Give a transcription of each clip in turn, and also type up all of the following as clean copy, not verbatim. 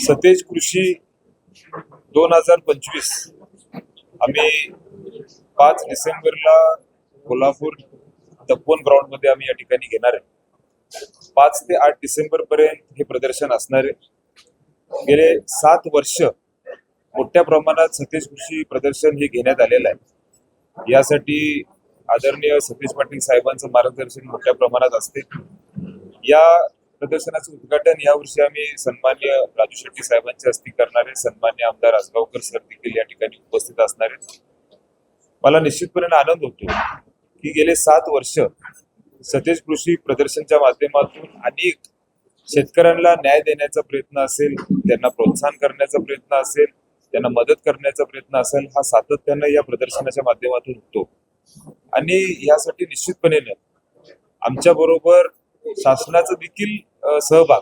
सतेज कृषी 2025 आम्ही 5 डिसेंबरला कोल्हापूर तपोवन ग्राउंड मध्ये आम्ही या ठिकाणी घेणार आहे। 5 ते 8 डिसेंबर पर्यंत हे प्रदर्शन असणार आहे। गेले 7 वर्ष मोठ्या प्रमाणात सतेज कृषी प्रदर्शन हे घेण्यात आलेलं आहे। यासाठी आदरणीय सतीश पाटील साहेबांचं मार्गदर्शन मोठ्या प्रमाणात असते। या प्रदर्शनाचं उद्घाटन यावर्षी आम्ही सन्मान्य राजू शेट्टी साहेबांच्या हस्ते करणार आहे। सन्मान्य आमदार आसगावकर सर देखील या ठिकाणी उपस्थित असणार आहेत। मला निश्चितपणे आनंद होतो की गेले 7 वर्ष सतेज कृषी प्रदर्शनच्या माध्यमातून अनेक शेतकऱ्यांना न्याय देण्याचा प्रयत्न असेल, त्यांना प्रोत्साहन करण्याचा प्रयत्न असेल, त्यांना मदत करण्याचा प्रयत्न असेल, हा सातत्याने या प्रदर्शनाच्या माध्यमातून होतो। आणि यासाठी निश्चितपणे आमच्या बरोबर शासनाचा देखील सहभाग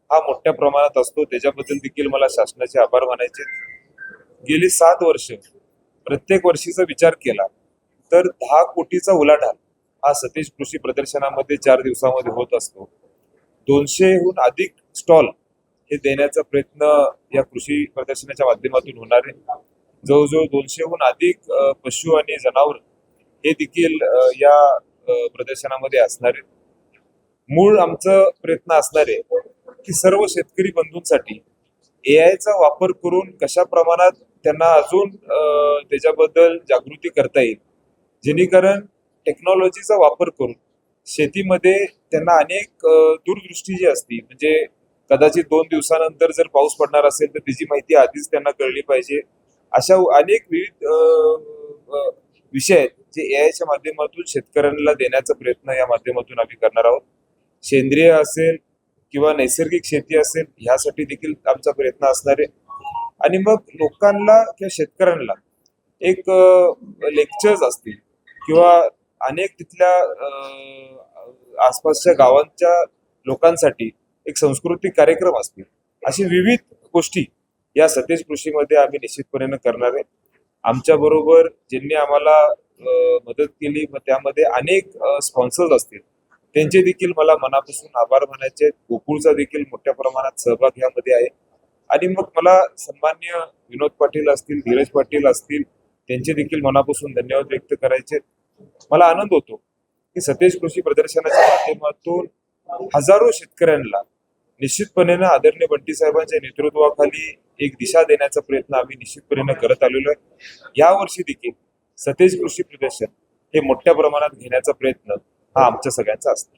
हा मोठ्या प्रमाणात असतो। त्याच्याबद्दल देखील मला शासनाचे आभार मानायचे। गेली 7 वर्ष प्रत्येक वर्षीचा विचार केला तर 10 कोटीचा उलाढाल हा सतेज कृषी प्रदर्शनामध्ये 4 दिवसामध्ये होत असतो। 200हून अधिक स्टॉल हे देण्याचा प्रयत्न या कृषी प्रदर्शनाच्या माध्यमातून होणार आहे। जवळजवळ 200हून अधिक पशु आणि जनावर हे देखील या प्रदर्शनामध्ये असणार आहेत। मूळ आमचं प्रयत्न असणार आहे की सर्व शेतकरी बंधूंसाठी एआयचा वापर करून कशा प्रमाणात त्यांना अजून त्याच्याबद्दल जागृती करता येईल, जेणेकरून टेक्नॉलॉजीचा वापर करून शेतीमध्ये त्यांना अनेक दूरदृष्टी जी असती, म्हणजे कदाचित 2 दिवसानंतर जर पाऊस पडणार असेल तर त्याची माहिती आधीच त्यांना कळली पाहिजे। अशा अनेक विविध विषय आहेत जे एआयच्या माध्यमातून शेतकऱ्यांना देण्याचा प्रयत्न या माध्यमातून आम्ही करणार आहोत। सेंद्रिय असेल किंवा नैसर्गिक शेती असेल, ह्यासाठी देखील आमचा प्रयत्न असणार आहे। आणि मग लोकांना किंवा शेतकऱ्यांना एक लेक्चर्स असतील किंवा अनेक तिथल्या आसपासच्या गावांच्या लोकांसाठी एक सांस्कृतिक कार्यक्रम असतील, अशी विविध गोष्टी या सतेज कृषीमध्ये आम्ही निश्चितपणे करणार आहे। आमच्या बरोबर ज्यांनी आम्हाला मदत केली, मग त्यामध्ये अनेक स्पॉन्सर्स असतील, त्यांचे देखील मला मनापासून आभार मानायचे। गोकुळचा देखील मोठ्या प्रमाणात सहभाग यामध्ये आहे। आणि मग मला सन्मान्य विनोद पाटील असतील, धीरज पाटील असतील, त्यांचे देखील मनापासून धन्यवाद व्यक्त करायचे। मला आनंद होतो की सतेज कृषी प्रदर्शनाच्या माध्यमातून हजारो शेतकऱ्यांना निश्चितपणे आदरणीय बंटी साहेबांच्या नेतृत्वाखाली एक दिशा देण्याचा प्रयत्न आम्ही निश्चितपणे करत आलेलो आहे। यावर्षी देखील सतेज कृषी प्रदर्शन हे मोठ्या प्रमाणात घेण्याचा प्रयत्न हा आमच्या सगळ्यांचा असतो।